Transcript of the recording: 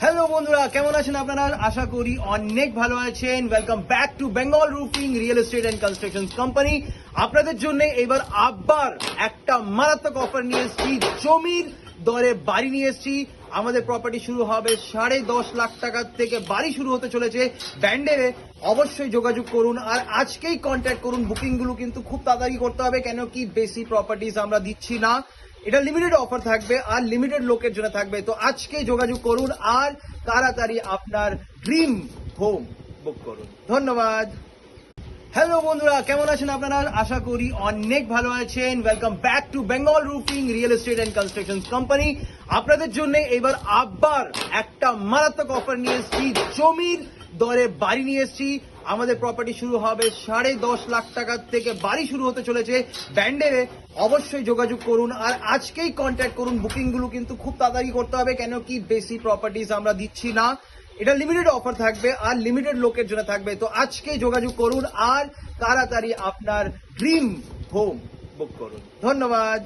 Hello বন্ধুরা, কেমন আছেন আপনারা? আশা করি অনেক ভালো আছেন। Welcome back to Bengal roofing real estate and construction company. আপনাদের জন্য এবার আবার একটা মারাত্মক অফার নিয়ে এসেছি। জমির দরে বাড়ি নিয়ে এসেছি। আমাদের প্রপার্টি শুরু হবে 10.5 লাখ টাকা থেকে। বাড়ি শুরু হতে চলেছে ব্যান্ডেলে। অবশ্যই যোগাযোগ করুন আর আজকেই কন্ট্যাক্ট করুন। বুকিং গুলো কিন্তু খুব তাড়াতাড়ি করতে হবে, কেন কি বেশি প্রপার্টিজ আমরা দিচ্ছি না। এটা লিমিটেড অফার থাকবে আর লিমিটেড লোকের জন্য থাকবে। তো আজকে যোগাযোগ করুন আর তাড়াতাড়ি আপনার ড্রিম হোম বুক করুন। ধন্যবাদ। হ্যালো বন্ধুরা, কেমন আছেন আপনারা? আশা করি অনেক ভালো আছেন। Welcome back to Bengal roofing real estate and construction company. আপনাদের জন্য এবার আবার একটা মারাত্মক অফার নিয়ে এসেছি। জমির দরে বাড়ি নিয়ে এসেছি। আমাদের প্রপার্টি শুরু হবে 10.5 লাখ টাকা থেকে। বাড়ি শুরু হতে চলেছে ব্যান্ডেলে। অবশ্যই যোগাযোগ করুন আর আজকেই কন্ট্যাক্ট করুন। বুকিং গুলো কিন্তু খুব তাড়াতাড়ি করতে হবে, কেন কি বেশি প্রপার্টিজ আমরা দিচ্ছি না। এটা লিমিটেড অফার থাকবে আর লিমিটেড লোকের জন্য থাকবে। তো আজকে যোগাযোগ করুন আর তাড়াতাড়ি আপনার ড্রিম হোম বুক করুন। ধন্যবাদ।